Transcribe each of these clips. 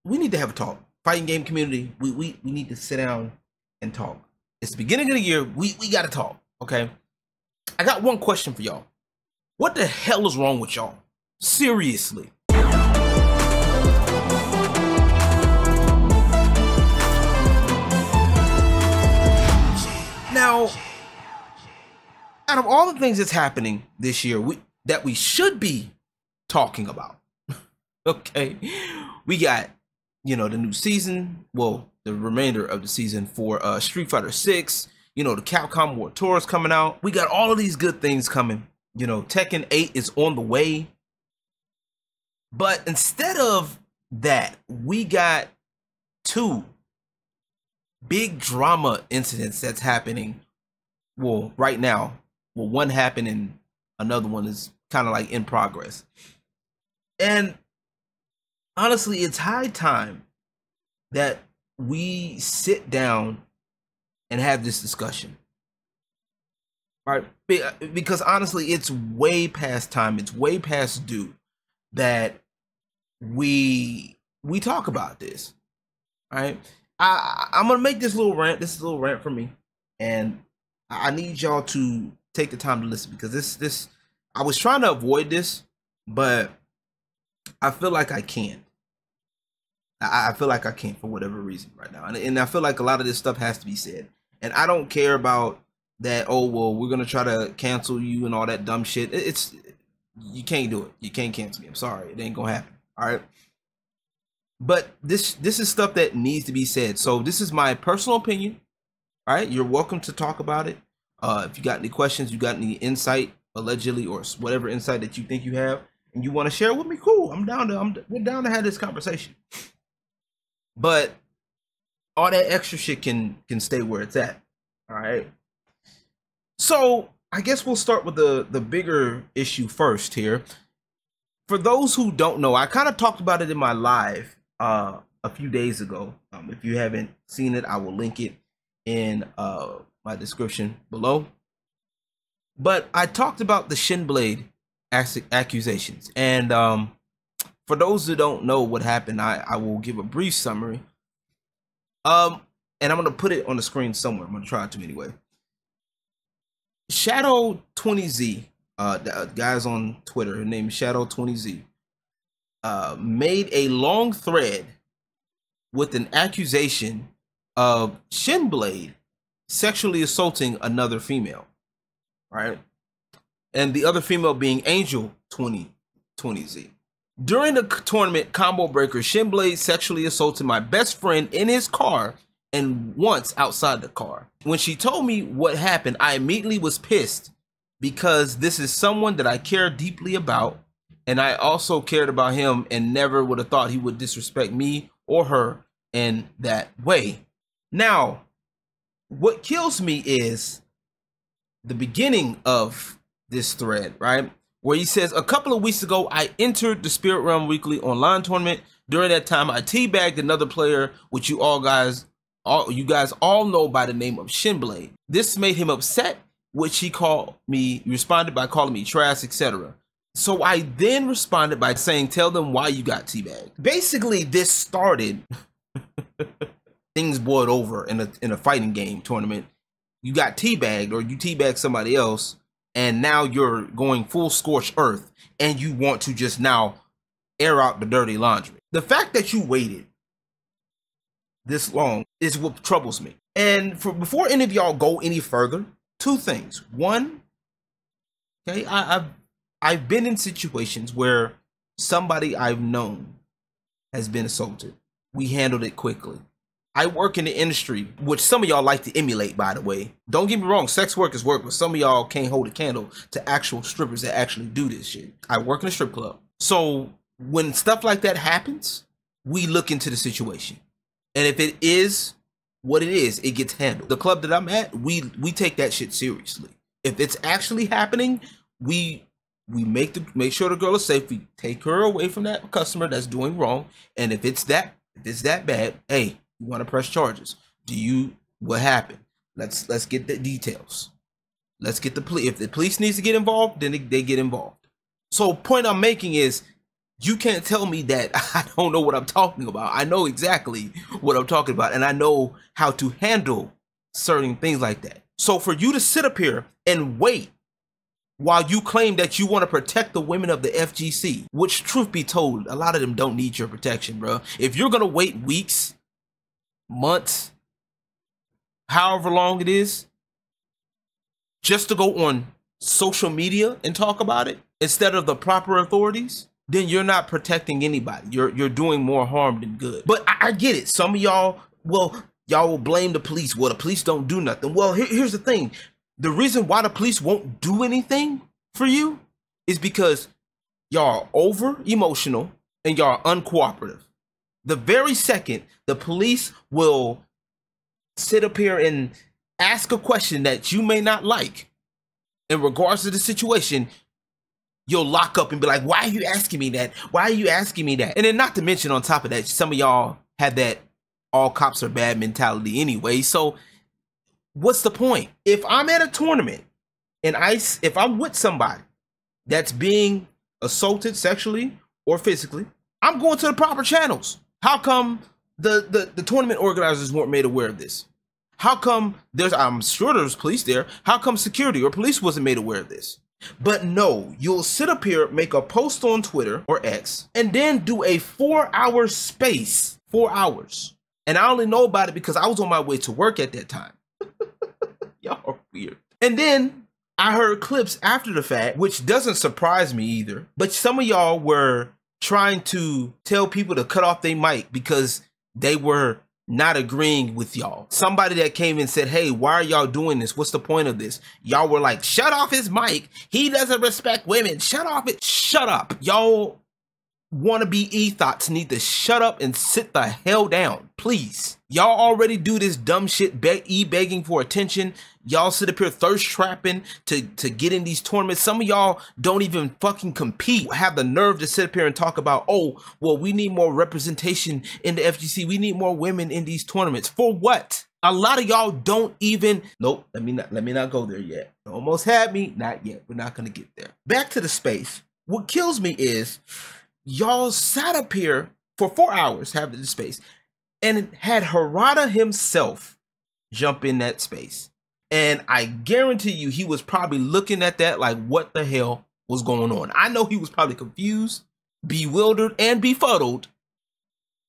we need to have a talk. Fighting game community, we need to sit down and talk. It's the beginning of the year. We got to talk, okay? I got one question for y'all. What the hell is wrong with y'all? Seriously. Now, out of all the things that's happening this year, that we should be talking about, okay, we got, you know, the new season, well, the remainder of the season for Street Fighter 6, you know, the Capcom World Tour is coming out. We got all of these good things coming. You know, Tekken 8 is on the way. But instead of that, we got two big drama incidents that's happening. Well, right now, well, one happened and another one is kind of like in progress. And honestly, it's high time that we sit down and have this discussion, right? Because honestly, it's way past time. It's way past due that we talk about this, right? I'm gonna make this little rant. This is a little rant for me, and I need y'all to take the time to listen, because this I was trying to avoid this, but I feel like I can't. I feel like I can't for whatever reason right now, and I feel like a lot of this stuff has to be said. And I don't care about that. Oh well, we're gonna try to cancel you and all that dumb shit. You can't do it. You can't cancel me. I'm sorry, it ain't gonna happen. All right. But this is stuff that needs to be said. So this is my personal opinion. All right, you're welcome to talk about it. If you got any questions, you got any insight, allegedly, or whatever insight that you think you have, and you want to share it with me, cool. We're down to have this conversation. But all that extra shit can stay where it's at. All right. So I guess we'll start with the bigger issue first here. For those who don't know, I kind of talked about it in my live a few days ago. If you haven't seen it, I will link it in my description below. But I talked about the Shinblade accusations, and for those who don't know what happened, I will give a brief summary. And I'm gonna put it on the screen somewhere. I'm gonna try to anyway. Shadow20Z, guys on Twitter, her name is Shadow20Z, made a long thread with an accusation of Shinblade sexually assaulting another female, right? And the other female being Angel20Z. During the tournament Combo Breaker, Shinblade sexually assaulted my best friend in his car and once outside the car. When she told me what happened, I immediately was pissed, because this is someone that I care deeply about, and I also cared about him and never would have thought he would disrespect me or her in that way. Now, what kills me is the beginning of this thread, right? Where he says, a couple of weeks ago, I entered the Spirit Realm Weekly online tournament. During that time, I teabagged another player, which you guys all know by the name of Shinblade. This made him upset, which he responded by calling me trash, etc. So I then responded by saying, tell them why you got teabagged. Basically, this started things boiled over in a fighting game tournament. You got teabagged, or you teabagged somebody else, and now you're going full scorched earth, and you want to just now air out the dirty laundry. The fact that you waited this long is what troubles me. And before any of y'all go any further, two things. One, okay, I've been in situations where somebody I've known has been assaulted. We handled it quickly. I work in the industry, which some of y'all like to emulate, by the way. Don't get me wrong, sex work is work, but some of y'all can't hold a candle to actual strippers that actually do this shit. I work in a strip club. So when stuff like that happens, we look into the situation. And if it is what it is, it gets handled. The club that I'm at, we take that shit seriously. If it's actually happening, we make sure the girl is safe. We take her away from that customer that's doing wrong. And if it's that bad, hey, you want to press charges? What happened? Let's get the details. Let's get the police. If the police needs to get involved, then they get involved. So point I'm making is, You can't tell me that I don't know what I'm talking about. I know exactly what I'm talking about, and I know how to handle certain things like that. So for you to sit up here and wait while you claim that you want to protect the women of the FGC, which, truth be told, a lot of them don't need your protection, bro. If you're gonna wait weeks, months, however long it is, just to go on social media and talk about it instead of the proper authorities, then you're not protecting anybody. You're doing more harm than good. But I get it. Some of y'all, well, y'all will blame the police. Well, the police don't do nothing. Well, here's the thing. The reason why the police won't do anything for you is because y'all are over emotional and y'all are uncooperative. The very second the police will sit up here and ask a question that you may not like in regards to the situation, you'll lock up and be like, why are you asking me that? Why are you asking me that? And then not to mention on top of that, some of y'all have that all cops are bad mentality anyway. So what's the point? If I'm at a tournament and if I'm with somebody that's being assaulted sexually or physically, I'm going to the proper channels. How come the tournament organizers weren't made aware of this? How come I'm sure there's police there. How come security or police wasn't made aware of this? But no, you'll sit up here, make a post on Twitter or X, and then do a 4-hour space, 4 hours. And I only know about it because I was on my way to work at that time. Y'all are weird. And then I heard clips after the fact, which doesn't surprise me either. But some of y'all were trying to tell people to cut off their mic because they were not agreeing with y'all. Somebody that came and said, hey, why are y'all doing this? What's the point of this? Y'all were like, shut off his mic. He doesn't respect women. Shut off it. Shut up. Y'all wannabe e-thoughts need to shut up and sit the hell down, please. Y'all already do this dumb shit, begging for attention. Y'all sit up here thirst trapping to get in these tournaments. Some of y'all don't even fucking compete. Have the nerve to sit up here and talk about, oh, well, we need more representation in the FGC. We need more women in these tournaments. For what? A lot of y'all don't even, nope, let me not go there yet. Almost had me, not yet. We're not gonna get there. Back to the space. What kills me is y'all sat up here for 4 hours, having the space, and had Harada himself jump in that space. And I guarantee you, he was probably looking at that like, what the hell was going on? I know he was probably confused, bewildered, and befuddled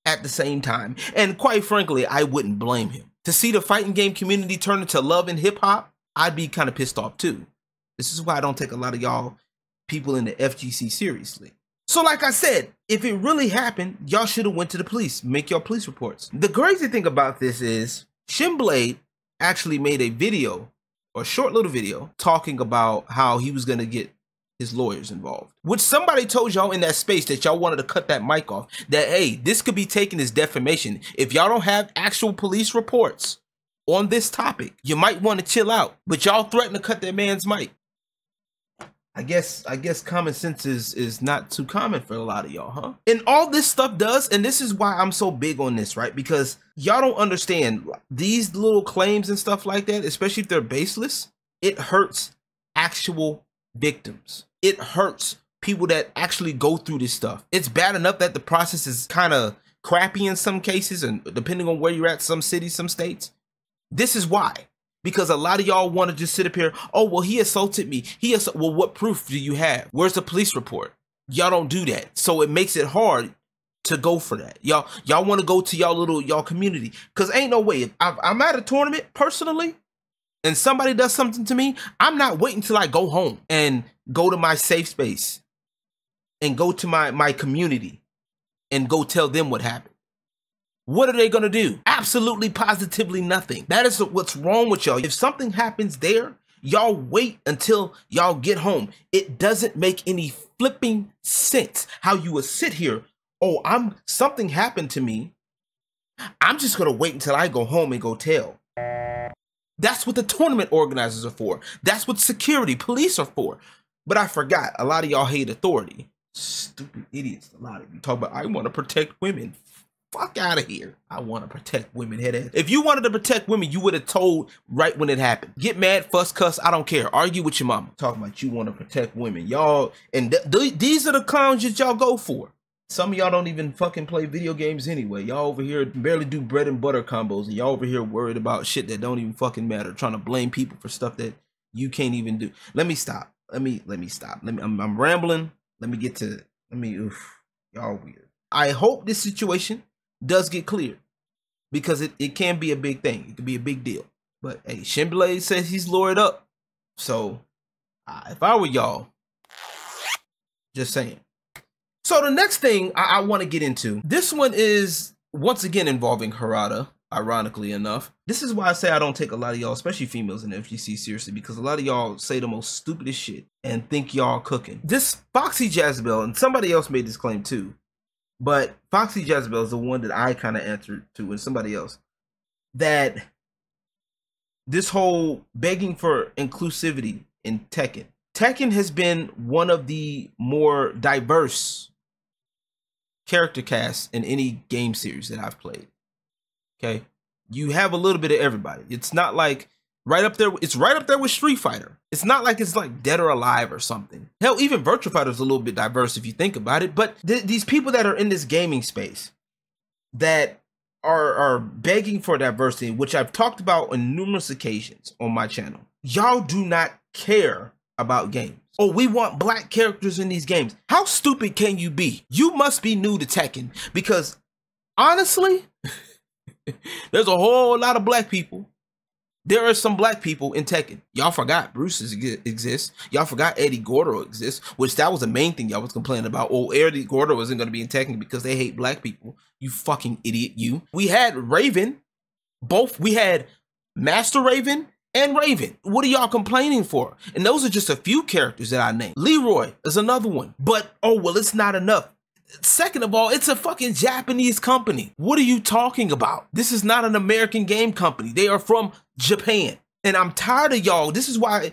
at the same time. And quite frankly, I wouldn't blame him. To see the fighting game community turn into love and hip hop, I'd be kind of pissed off too. This is why I don't take a lot of y'all people in the FGC seriously. So like I said, if it really happened, y'all should have went to the police, make your police reports. The crazy thing about this is Shinblade actually made a video, or a short little video, talking about how he was going to get his lawyers involved. Which somebody told y'all in that space that y'all wanted to cut that mic off. That, hey, this could be taken as defamation. If y'all don't have actual police reports on this topic, you might want to chill out. But y'all threatened to cut that man's mic. I guess common sense is not too common for a lot of y'all, huh? And all this stuff does, and this is why I'm so big on this, right? Because y'all don't understand these little claims and stuff like that, especially if they're baseless, it hurts actual victims. It hurts people that actually go through this stuff. It's bad enough that the process is kind of crappy in some cases, and depending on where you're at, some cities, some states. This is why. Because a lot of y'all want to just sit up here, oh, well, he assaulted me. Well, what proof do you have? Where's the police report? Y'all don't do that. So it makes it hard to go for that. Y'all want to go to y'all community. Because ain't no way. If I'm at a tournament personally and somebody does something to me, I'm not waiting till I go home and go to my safe space and go to my community and go tell them what happened. What are they going to do? Absolutely, positively nothing. That is what's wrong with y'all. If something happens there, y'all wait until y'all get home. It doesn't make any flipping sense how you would sit here. Oh, something happened to me. I'm just going to wait until I go home and go tell. That's what the tournament organizers are for. That's what security, police are for. But I forgot, a lot of y'all hate authority. Stupid idiots, a lot of you talk about, I want to protect women. Fuck out of here. I want to protect women, headass. If you wanted to protect women, you would have told right when it happened. Get mad, fuss, cuss, I don't care. Argue with your mama. Talking about you want to protect women. Y'all, and these are the clowns that y'all go for. Some of y'all don't even fucking play video games anyway. Y'all over here barely do bread and butter combos, and y'all over here worried about shit that don't even fucking matter, trying to blame people for stuff that you can't even do. Let me stop. Let me stop. I'm rambling. Y'all weird. I hope this situation does get cleared, because it can be a big thing. It can be a big deal. But hey, Shinblade says he's lured up. So if I were y'all, just saying. So the next thing I want to get into, this one is once again involving Harada, ironically enough. This is why I say I don't take a lot of y'all, especially females in FGC, seriously, because a lot of y'all say the most stupidest shit and think y'all cooking. This Foxy Jezebel, and somebody else made this claim too, but Foxy Jezebel is the one that I kind of answered to, and somebody else, that this whole begging for inclusivity in Tekken. Tekken has been one of the more diverse character casts in any game series that I've played. Okay, you have a little bit of everybody. It's not like right up there. It's right up there with Street Fighter. It's not like it's like Dead or Alive or something. Hell, even Virtua Fighter is a little bit diverse if you think about it. But these people that are in this gaming space that are begging for diversity, which I've talked about on numerous occasions on my channel, y'all do not care about games. Oh, we want black characters in these games. How stupid can you be? You must be new to Tekken, because honestly, there's a whole lot of black people. There are some black people in Tekken. Y'all forgot Bruce exists. Y'all forgot Eddie Gordo exists, which that was the main thing y'all was complaining about. Oh, Eddie Gordo isn't going to be in Tekken because they hate black people. You fucking idiot, you. We had Raven. We had Master Raven and Raven. What are y'all complaining for? And those are just a few characters that I named. Leroy is another one. But, oh, well, it's not enough. Second of all, it's a fucking Japanese company. What are you talking about? This is not an American game company. They are from Japan. And I'm tired of y'all. This is why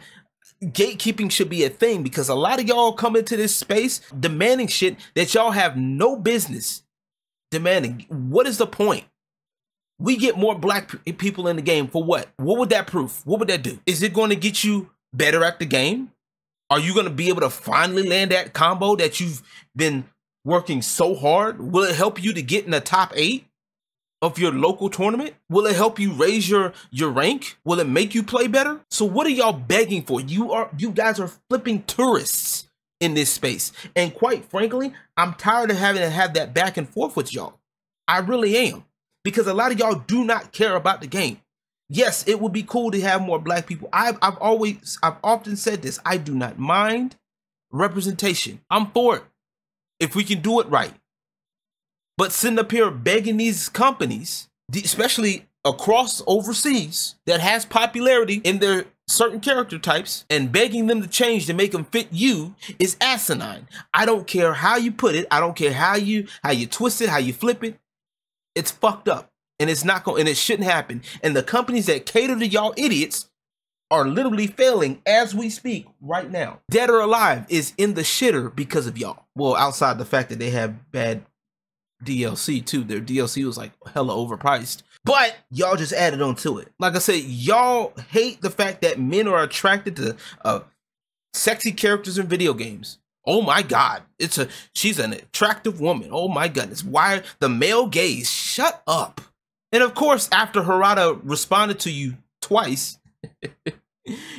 gatekeeping should be a thing, because a lot of y'all come into this space demanding shit that y'all have no business demanding. What is the point? We get more black people in the game for what? What would that prove? What would that do? Is it going to get you better at the game? Are you going to be able to finally land that combo that you've been working so hard? Will it help you to get in the top 8 of your local tournament? Will it help you raise your rank? Will it make you play better? So what are y'all begging for? You guys are flipping tourists in this space. And quite frankly, I'm tired of having to have that back and forth with y'all. I really am. Because a lot of y'all do not care about the game. Yes, it would be cool to have more black people. I've often said this. I do not mind representation. I'm for it if we can do it right. But sitting up here begging these companies, especially across overseas, that has popularity in their certain character types, and begging them to change to make them fit you is asinine. I don't care how you put it. I don't care how you twist it, how you flip it. It's fucked up, and it's not going, and it shouldn't happen. And the companies that cater to y'all idiots are literally failing as we speak right now. Dead or Alive is in the shitter because of y'all. Well, outside the fact that they have bad DLC too. Their DLC was like hella overpriced, but y'all just added on to it. Like I said, y'all hate the fact that men are attracted to sexy characters in video games. Oh my God, she's an attractive woman. Oh my goodness, why the male gaze? Shut up. And of course, after Harada responded to you twice,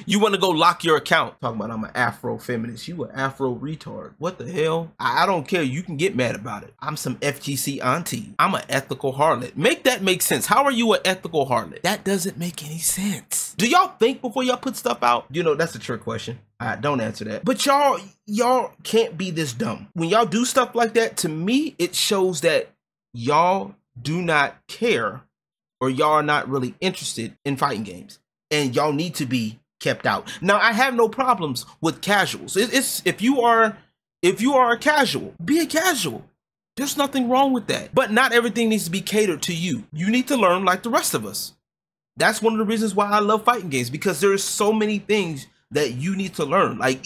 you want to go lock your account. Talking about I'm an Afro feminist. You an Afro retard. What the hell? I don't care. You can get mad about it. I'm some FGC auntie. I'm an ethical harlot. Make that make sense. How are you an ethical harlot? That doesn't make any sense. Do y'all think before y'all put stuff out? You know, that's a trick question. Don't answer that. But y'all can't be this dumb. When y'all do stuff like that, to me, it shows that y'all do not care, or y'all are not really interested in fighting games. And y'all need to be kept out. Now, I have no problems with casuals. It's if you are a casual, be a casual. There's nothing wrong with that. But not everything needs to be catered to you. You need to learn like the rest of us. That's one of the reasons why I love fighting games, because there's so many things that you need to learn. Like,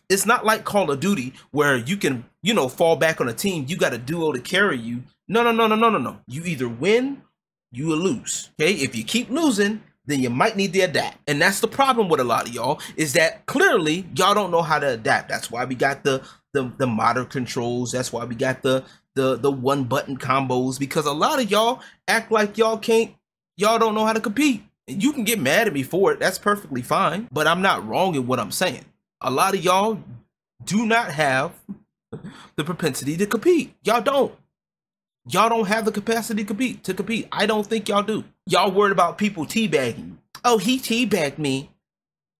it's not like Call of Duty where you can, you know, fall back on a team. You got a duo to carry you. No. You either win, you will lose. Okay, if you keep losing, then you might need to adapt. And that's the problem with a lot of y'all, is that clearly y'all don't know how to adapt. That's why we got the the modern controls. That's why we got the one button combos, because a lot of y'all act like y'all don't know how to compete. And you can get mad at me for it. That's perfectly fine. But I'm not wrong in what I'm saying. A lot of y'all do not have the propensity to compete. Y'all don't. Y'all don't have the capacity to compete. I don't think y'all do. Y'all worried about people teabagging. Oh, he teabagged me.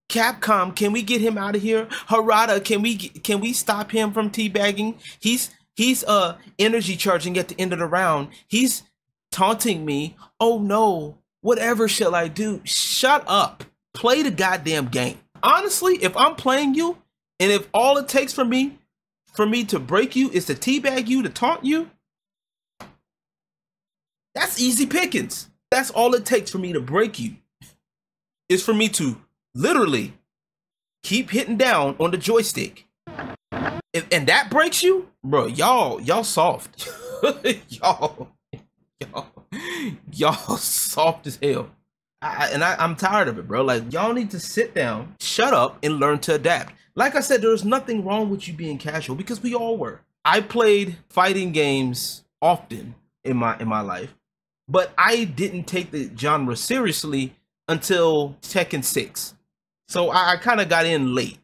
Capcom, can we get him out of here? Harada, can we stop him from teabagging? He's energy charging at the end of the round. He's taunting me. Oh no, whatever shall I do? Shut up. Play the goddamn game. Honestly, if I'm playing you, and if all it takes for me to break you is to teabag you, to taunt you, that's easy pickings. That's all it takes for me to break you, is for me to literally keep hitting down on the joystick. And that breaks you, bro, y'all soft. y'all soft as hell. I'm tired of it, bro. Like, y'all need to sit down, shut up, and learn to adapt. Like I said, there's nothing wrong with you being casual, because we all were. I played fighting games often in my life, but I didn't take the genre seriously until Tekken 6. So I kind of got in late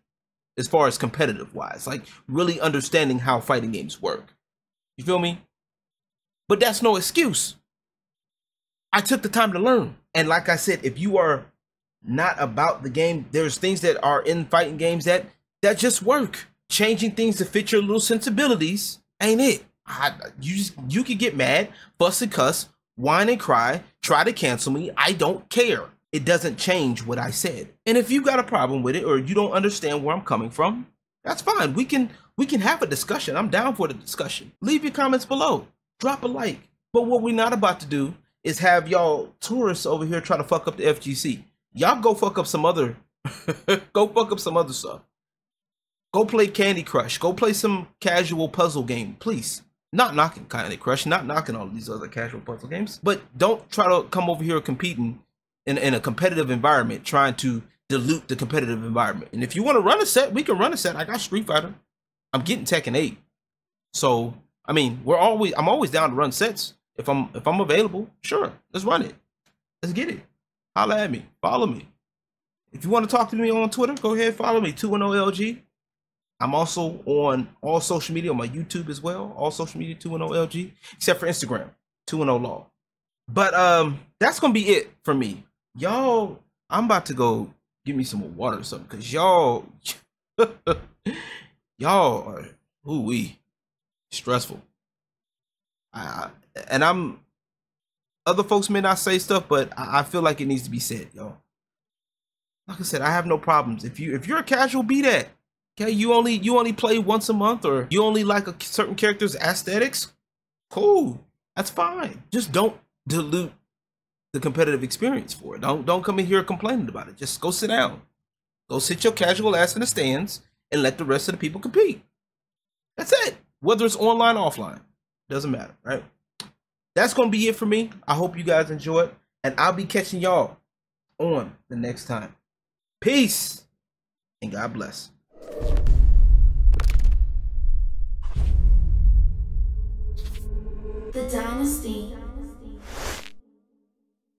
as far as competitive wise, like really understanding how fighting games work. You feel me? But that's no excuse. I took the time to learn. And like I said, if you are not about the game, there's things that are in fighting games that just work. Changing things to fit your little sensibilities ain't it. You could get mad, fuss and cuss, whine and cry, try to cancel me. I don't care. It doesn't change what I said. And if you got a problem with it, or you don't understand where I'm coming from, that's fine. We can have a discussion. I'm down for the discussion. Leave your comments below. Drop a like. But what we're not about to do is have y'all tourists over here try to fuck up the FGC. Y'all go fuck up some other go fuck up some other stuff. Go play Candy Crush. Go play some casual puzzle game, please. Not knocking Candy Crush, not knocking all of these other casual puzzle games, but don't try to come over here competing in a competitive environment, trying to dilute the competitive environment. And if you want to run a set, we can run a set. I got Street Fighter. I'm getting Tekken 8. So, I mean, I'm always down to run sets. If I'm available, sure, let's run it. Let's get it. Holla at me. Follow me. If you want to talk to me on Twitter, go ahead, follow me, 210LG. I'm also on all social media, on my YouTube as well. All social media, 210LG, except for Instagram, 210Law. But that's gonna be it for me. Y'all, I'm about to go get me some more water or something, because y'all are ooh-wee stressful. And other folks may not say stuff, but I feel like it needs to be said, y'all. Like I said, I have no problems. If you're a casual, be that. Okay, you only play once a month, or you only like a certain character's aesthetics, cool. That's fine. Just don't dilute the competitive experience for it. Don't come in here complaining about it. Just go sit down. Go sit your casual ass in the stands and let the rest of the people compete. That's it. Whether it's online or offline, doesn't matter, right? That's gonna be it for me. I hope you guys enjoy it, and I'll be catching y'all on the next time. Peace and God bless. The dynasty